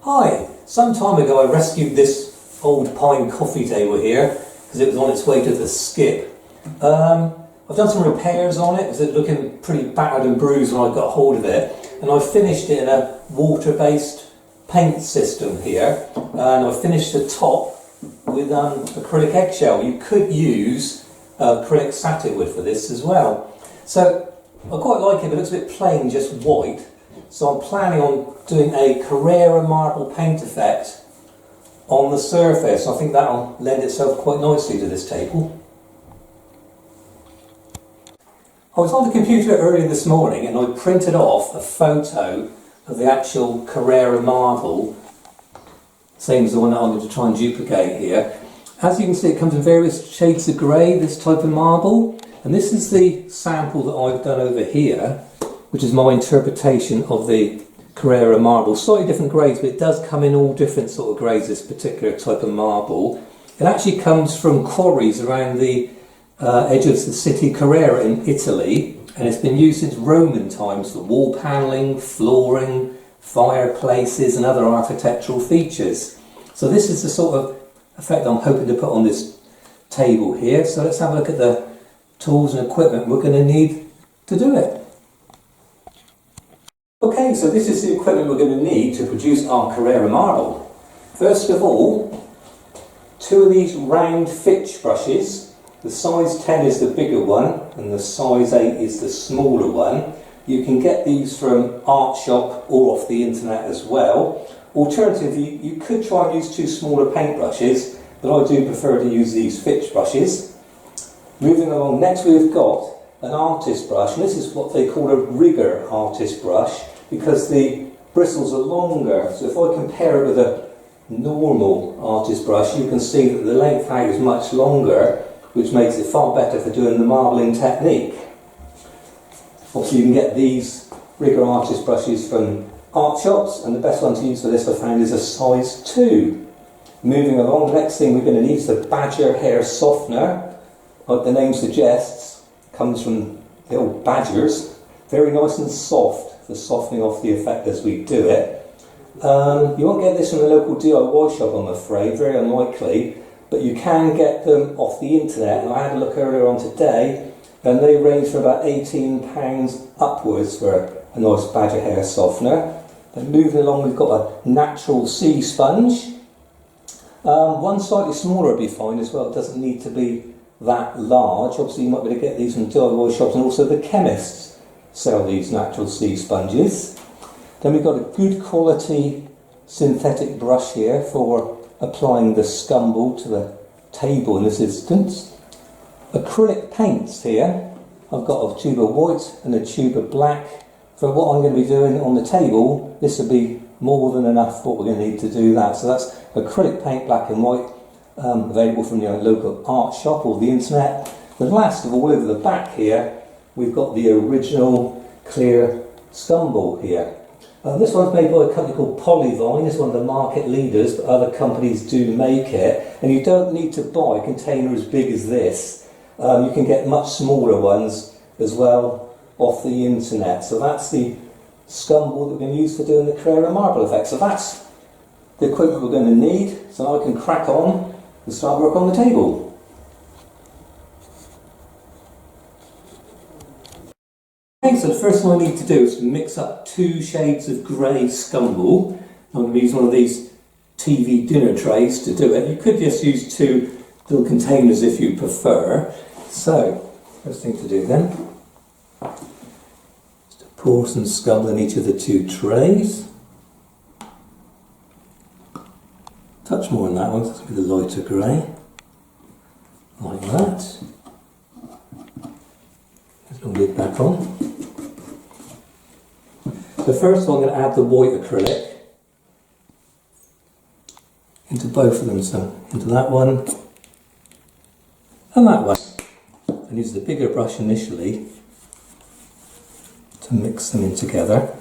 Hi, some time ago I rescued this old pine coffee table here because it was on its way to the skip. I've done some repairs on it because it was looking pretty battered and bruised when I got hold of it, and I finished it in a water-based paint system here, and I finished the top with acrylic eggshell. You could use acrylic satin wood for this as well. So I quite like it, but it looks a bit plain, just white. So I'm planning on doing a Carrara marble paint effect on the surface. I think that'll lend itself quite nicely to this table. I was on the computer earlier this morning and I printed off a photo of the actual Carrara marble, same as the one that I'm going to try and duplicate here. As you can see, it comes in various shades of grey, this type of marble, and this is the sample that I've done over here, which is my interpretation of the Carrara marble. Slightly different grades, but it does come in all different sort of grades, this particular type of marble. It actually comes from quarries around the edge of the city Carrara in Italy, and it's been used since Roman times for wall panelling, flooring, fireplaces and other architectural features. So this is the sort of effect I'm hoping to put on this table here. So let's have a look at the tools and equipment we're going to need to do it. Okay, so this is the equipment we're going to need to produce our Carrara marble. First of all, 2 of these round Fitch brushes. The size 10 is the bigger one and the size 8 is the smaller one. You can get these from art shop or off the internet as well. Alternatively, you could try and use 2 smaller paint brushes, but I do prefer to use these Fitch brushes. Moving along, next we've got an artist brush, and this is what they call a rigger artist brush because the bristles are longer. So if I compare it with a normal artist brush, you can see that the length out is much longer, which makes it far better for doing the marbling technique. Obviously you can get these rigger artist brushes from art shops, and the best one to use for this I found is a size 2. Moving along, the next thing we're going to need is the badger hair softener. Like the name suggests, comes from the old badgers. Very nice and soft for softening off the effect as we do it. You won't get this from a local DIY shop, I'm afraid, very unlikely, but you can get them off the internet, and I had a look earlier on today and they range from about £18 upwards for a nice badger hair softener. Then moving along, we've got a natural sea sponge. One slightly smaller would be fine as well, it doesn't need to be that large. Obviously you might be able to get these from DIY shops, and also the chemists sell these natural sea sponges. Then we've got a good quality synthetic brush here for applying the scumble to the table in this instance. Acrylic paints here. I've got a tube of white and a tube of black. For what I'm going to be doing on the table, this will be more than enough for what we're going to need to do that. So that's acrylic paint, black and white, available from your local art shop or the internet. But last of all, over the back here, we've got the original clear scumble here. This one's made by a company called Polyvine. It's one of the market leaders, but other companies do make it. And you don't need to buy a container as big as this. You can get much smaller ones as well off the internet. So that's the scumble that we're going to use for doing the Carrara marble effect. So that's the equipment we're going to need. So now I can crack on and start work on the table. Okay, so the first thing I need to do is mix up 2 shades of grey scumble. I'm going to use one of these TV dinner trays to do it. You could just use 2 little containers if you prefer. So, first thing to do then is to pour some scumble in each of the 2 trays. Touch more on that one, so it's going to be the lighter grey. Like that. There's no lid back on. So first of all, I'm going to add the white acrylic into both of them, so into that one and that one. And use the bigger brush initially to mix them in together,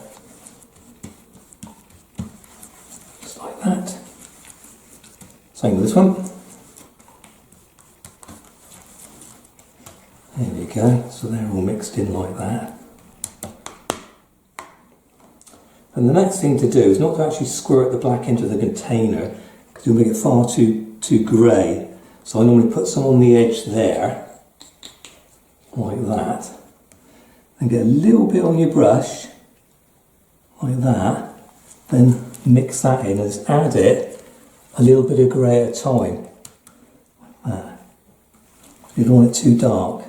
just like that. Same with this one. There we go, so they're all mixed in like that. And the next thing to do is not to actually squirt the black into the container, because you'll make it far too grey. So I normally put some on the edge there, like that, and get a little bit on your brush, like that, then mix that in and just add it a little bit of grey at a time, like that. You don't want it too dark.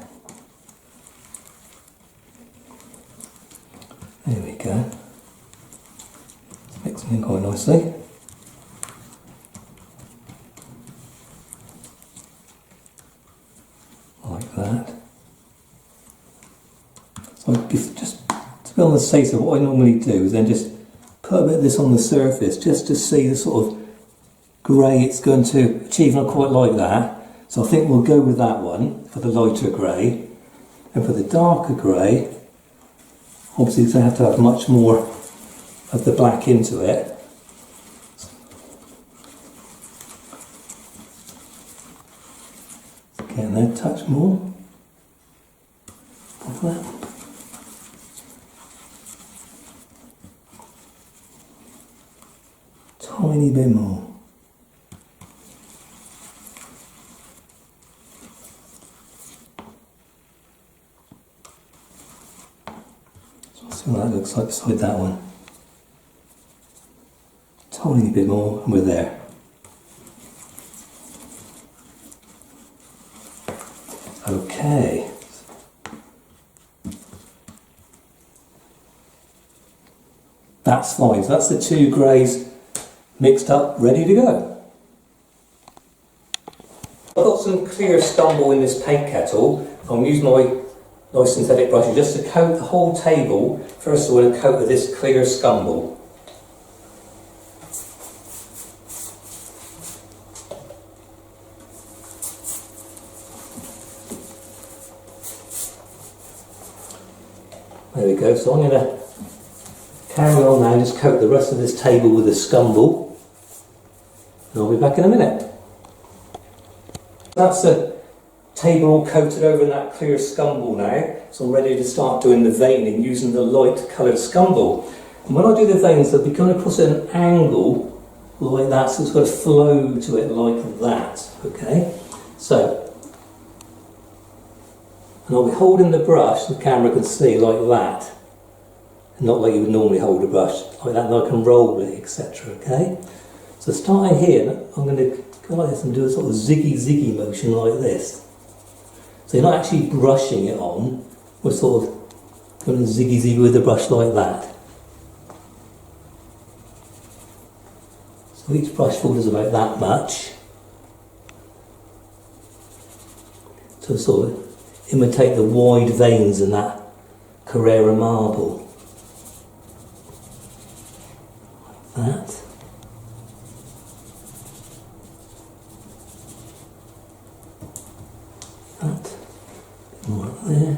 There we go. Mixing in quite nicely. Like that. So just to be on the safe side, what I normally do is then just put a bit of this on the surface just to see the sort of grey it's going to achieve, and I quite like that. So I think we'll go with that one for the lighter grey. And for the darker grey, obviously it's going to have much more of the black into it. Getting there, touch more of that. Tiny bit more. So see what that looks like beside that one. Tiny bit more, and we're there. Okay. That's fine. So that's the two greys mixed up, ready to go. I've got some clear Scumble in this paint kettle. I'm using my nice synthetic brushes just to coat the whole table. First of all, a coat of this clear Scumble. There we go, so I'm going to carry on now and just coat the rest of this table with a Scumble, and I'll be back in a minute. That's the table all coated over in that clear Scumble now, so I'm ready to start doing the veining using the light coloured Scumble. And when I do the veins, I'll be going across at an angle like that, so it's got to flow to it like that, okay? So, and I'll be holding the brush, the camera can see, like that. Not like you would normally hold a brush, like that, and I can roll it, etc. Okay? So starting here, I'm going to go like this and do a sort of ziggy motion like this. So you're not actually brushing it on, we're sort of going to ziggy with the brush like that. So each brushful is about that much. To sort of imitate the wide veins in that Carrara marble. Like that. That. More up there.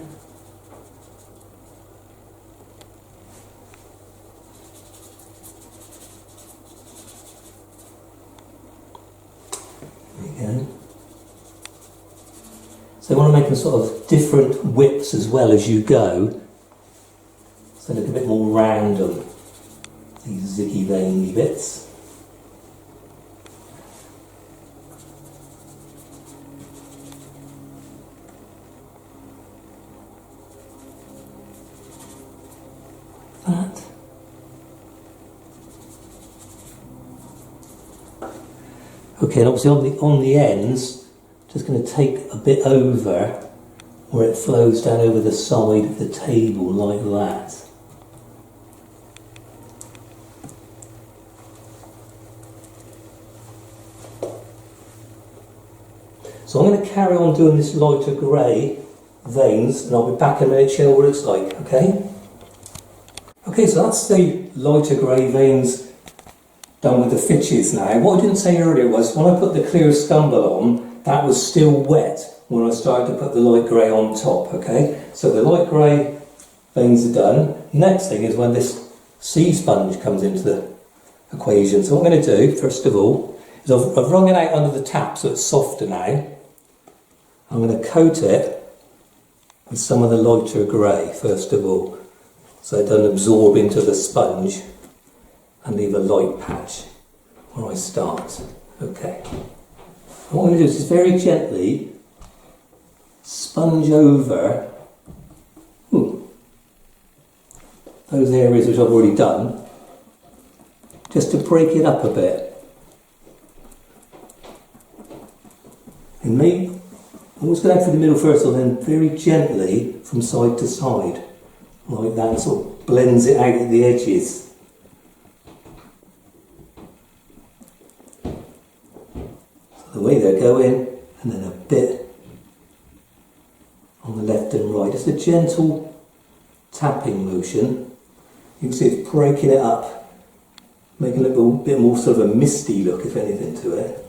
There we go. So you want to make them sort of different widths as well as you go, so they look a bit more random, these ziggy veiny bits. Like that. Okay, and obviously on the ends, just going to take a bit over where it flows down over the side of the table like that. So I'm going to carry on doing this lighter grey veins, and I'll be back in a minute showing what it looks like, okay? Okay, so that's the lighter grey veins done with the Fitches now. What I didn't say earlier was when I put the clear Scumble on, that was still wet when I started to put the light grey on top, okay? So the light grey veins are done. Next thing is when this sea sponge comes into the equation. So what I'm going to do, first of all, is I've wrung it out under the tap so it's softer now. I'm going to coat it with some of the lighter grey, first of all, so it doesn't absorb into the sponge. and leave a light patch where I start. Okay. What I'm going to do is just very gently sponge over those areas which I've already done, just to break it up a bit. And me, I'm always going through the middle first, and then very gently from side to side, like that, and sort of blends it out at the edges. So the way they're going, and then a bit on the left and right, just a gentle tapping motion. You can see it's breaking it up, making it a bit more sort of a misty look, if anything, to it.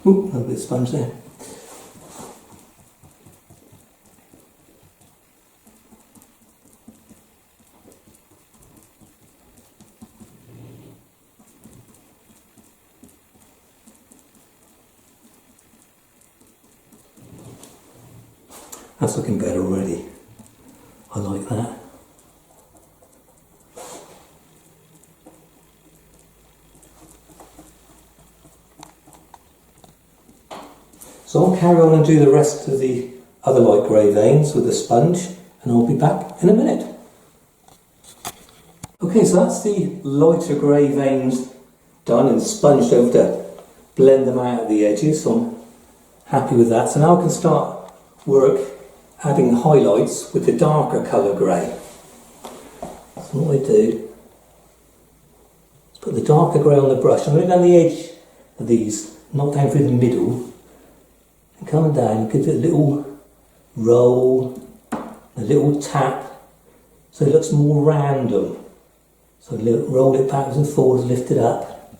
Ooh, a little bit of sponge there. That's looking better already. I like that. So I'll carry on and do the rest of the other light grey veins with the sponge, and I'll be back in a minute. Okay, so that's the lighter grey veins done and sponged over to blend them out at the edges, so I'm happy with that. So now I can start work adding highlights with the darker colour grey. So what I do is put the darker grey on the brush. I'm going down the edge of these, not down through the middle, and come down, give it a little roll, a little tap, so it looks more random. So roll it backwards and forwards, lift it up.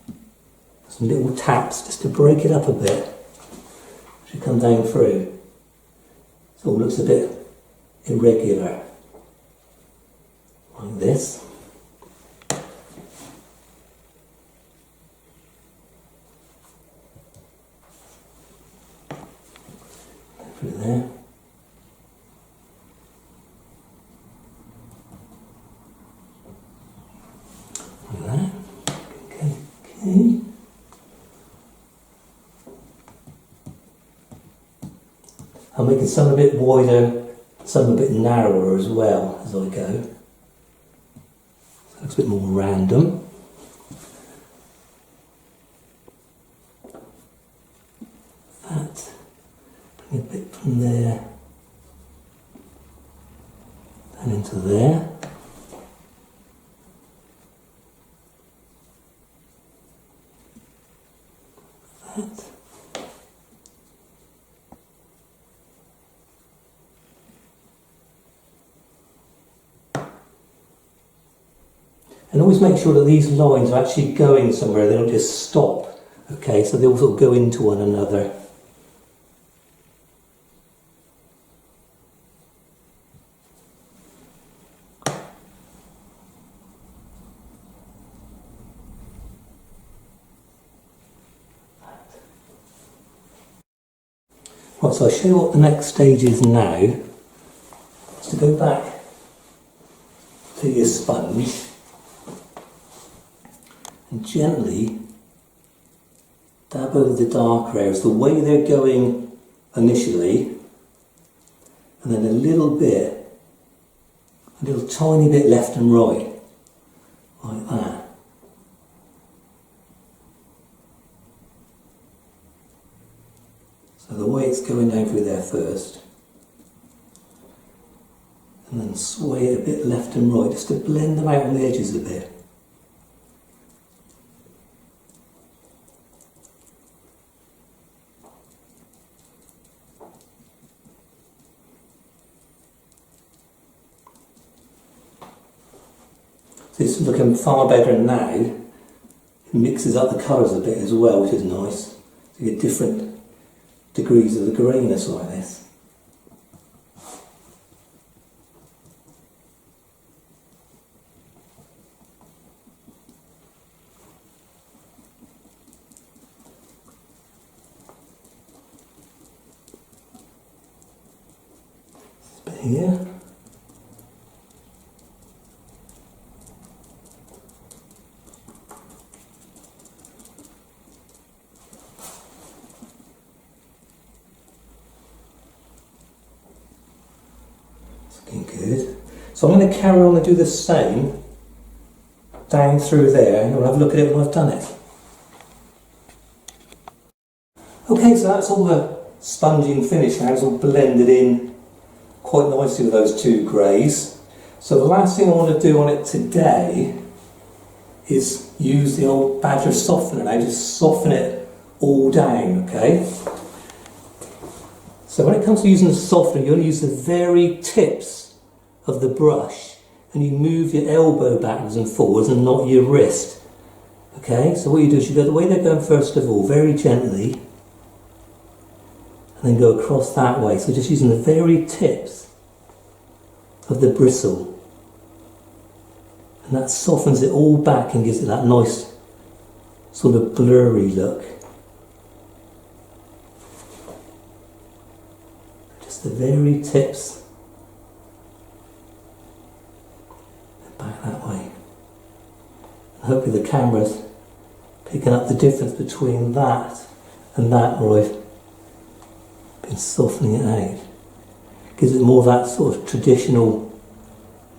Some little taps just to break it up a bit. Should come down through. So it looks a bit irregular, like this. Through there. Like that. Okay. I'm making some a bit wider, some a bit narrower as well as I go. So it looks a bit more random. That, bring a bit from there and into there. That. And always make sure that these lines are actually going somewhere, they don't just stop. Okay, so they all sort of go into one another. Right, so I'll show you what the next stage is now. Is to go back to your sponge and gently dab over the darker areas the way they're going initially, and then a little tiny bit left and right, like that. So the way it's going down through there first, and then sway it a bit left and right just to blend them out on the edges a bit. So it's looking far better now. It mixes up the colours a bit as well, which is nice. So you get different degrees of the greyness like this. here. Looking good. So I'm going to carry on and do the same down through there, and we'll have a look at it when I've done it. Okay, so that's all the sponging finish now. It's all blended in quite nicely with those two greys. So the last thing I want to do on it today is use the old Badger softener now, just soften it all down, okay? So when it comes to using the softener, you want to use the very tips of the brush, and you move your elbow backwards and forwards and not your wrist. Okay, so what you do is you go the way they're going first of all, very gently, and then go across that way. So just using the very tips of the bristle. And that softens it all back and gives it that nice sort of blurry look. Just the very tips. Back that way. And hopefully the camera's picking up the difference between that and that where I've been softening it out. Gives it more of that sort of traditional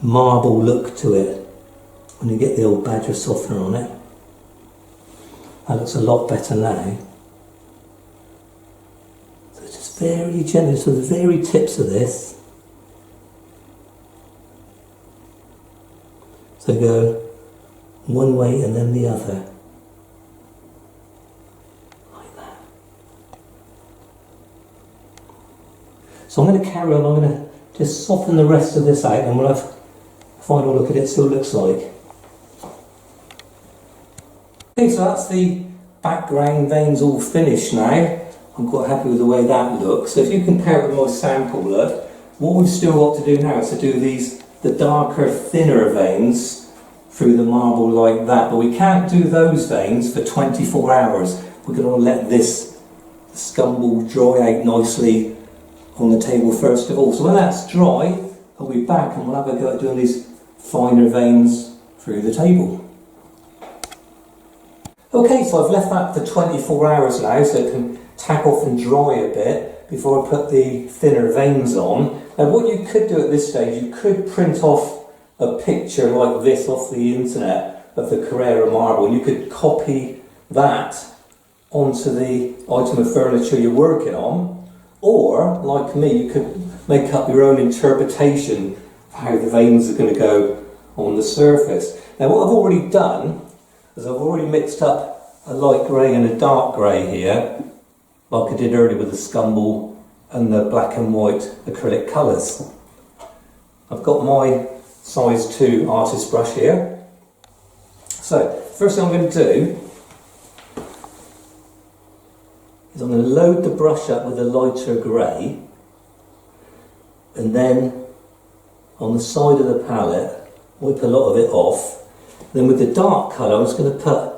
marble look to it when you get the old Badger softener on it. That looks a lot better now. So just very gently, so the very tips of this. So go one way and then the other. Like that. So I'm going to carry on, I'm going to just soften the rest of this out and we'll have a final look at it, still looks like. Okay, so that's the background veins all finished now. I'm quite happy with the way that looks. So if you compare it with my sample look, what we've still got to do now is to do the darker, thinner veins through the marble like that. But we can't do those veins for 24 hours. We're going to let this scumble dry out nicely on the table first of all. So when that's dry, I'll be back and we'll have a go at doing these finer veins through the table. Okay, so I've left that for 24 hours now, so it can tack off and dry a bit before I put the thinner veins on. Now what you could do at this stage, you could print off a picture like this off the internet of the Carrara marble, and you could copy that onto the item of furniture you're working on, or, like me, you could make up your own interpretation of how the veins are going to go on the surface. Now what I've already done is I've already mixed up a light grey and a dark grey here, like I did earlier with the Scumble and the black and white acrylic colours. I've got my size 2 artist brush here. So, first thing I'm going to do is I'm going to load the brush up with a lighter grey, and then on the side of the palette, wipe a lot of it off. Then with the dark colour, I'm just going to put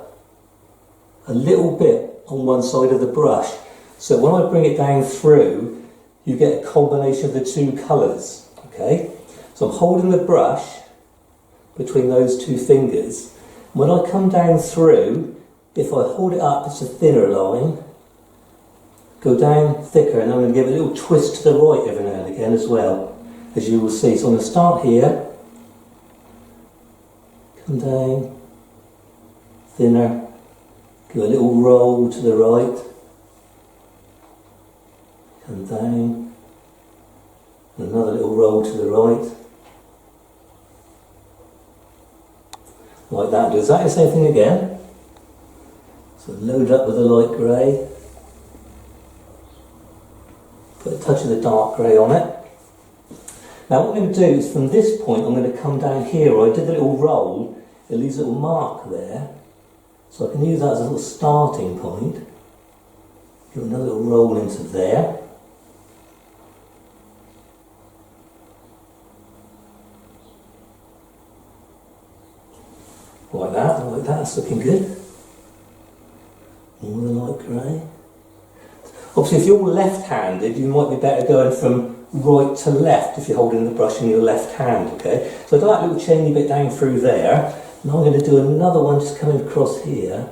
a little bit on one side of the brush. So when I bring it down through, you get a combination of the two colours. Okay? So I'm holding the brush between those two fingers. When I come down through, if I hold it up, it's a thinner line. Go down thicker, and I'm going to give it a little twist to the right every now and again as well, as you will see. So I'm going to start here. Come down, thinner, give a little roll to the right, come down, and another little roll to the right, like that. Do exactly the same thing again. So load up with the light grey, put a touch of the dark grey on it. Now what I'm going to do is from this point I'm going to come down here where I did the little roll, it leaves a little mark there, so I can use that as a little starting point. Give another little roll into there. Like that, that's looking good. More the light grey. Obviously if you're left-handed, you might be better going from right to left if you're holding the brush in your left hand, okay? So I got that little chainy bit down through there. Now I'm going to do another one just coming across here.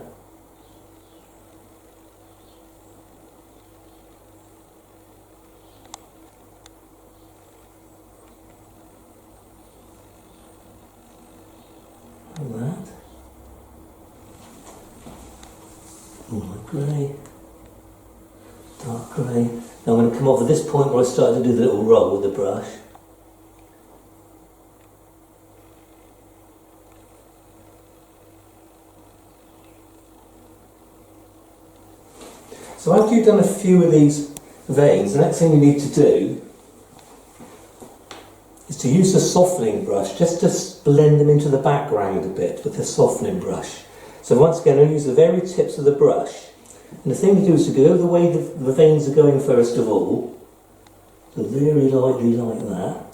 Like that. Light grey, dark grey. Now I'm going to come off at this point where I started to do the little roll with the brush. So after you've done a few of these veins, the next thing you need to do is to use the softening brush just to blend them into the background a bit with the softening brush. So once again, I'll use the very tips of the brush. And the thing to do is to go the way the veins are going first of all. So very lightly like that,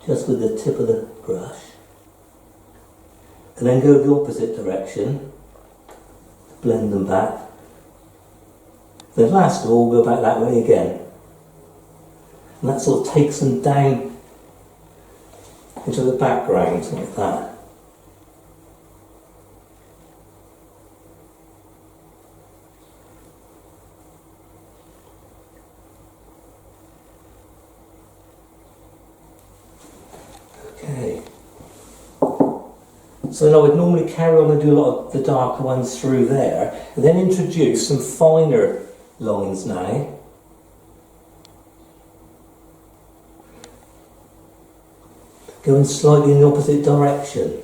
just with the tip of the brush. And then go the opposite direction, blend them back. Then last of all, go back that way again. And that sort of takes them down into the background like that. Okay. So then I would normally carry on and do a lot of the darker ones through there, and then introduce some finer lines now. Going slightly in the opposite direction.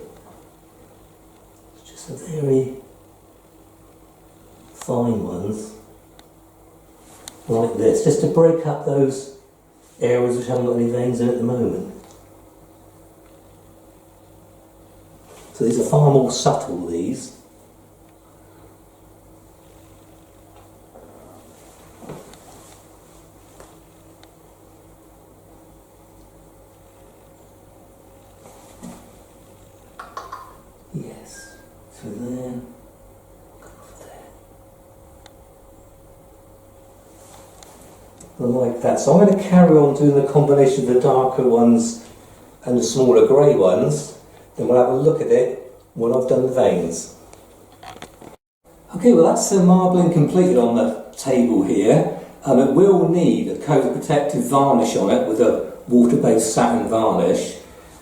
It's just a very fine ones, like this, just to break up those areas which haven't got any veins in at the moment. So these are far more subtle, these. Yes, so there, off there. Like that. So I'm going to carry on doing the combination of the darker ones and the smaller grey ones. Then we'll have a look at it when I've done the veins. Okay, well that's the marbling completed on the table here. It will need a coat of protective varnish on it with a water-based satin varnish.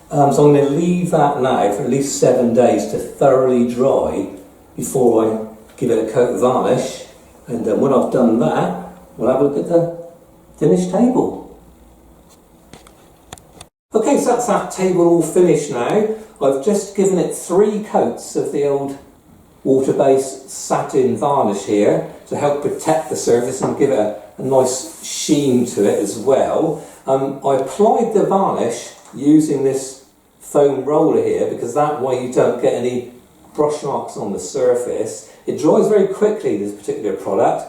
So I'm going to leave that now for at least 7 days to thoroughly dry before I give it a coat of varnish. And when I've done that, we'll have a look at the finished table. Okay, so that's that table all finished now. I've just given it 3 coats of the old water-based satin varnish here to help protect the surface and give it a nice sheen to it as well. I applied the varnish using this foam roller here because that way you don't get any brush marks on the surface. It dries very quickly, this particular product.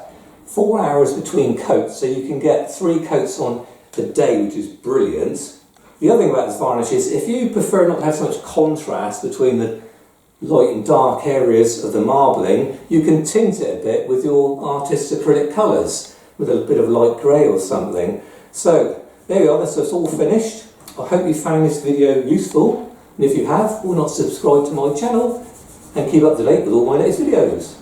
4 hours between coats, so you can get 3 coats on a day, which is brilliant. The other thing about this varnish is if you prefer not to have so much contrast between the light and dark areas of the marbling, you can tint it a bit with your artist's acrylic colours, with a bit of light grey or something. So there we are, so it's all finished. I hope you found this video useful, and if you have, why not subscribe to my channel and keep up to date with all my latest videos.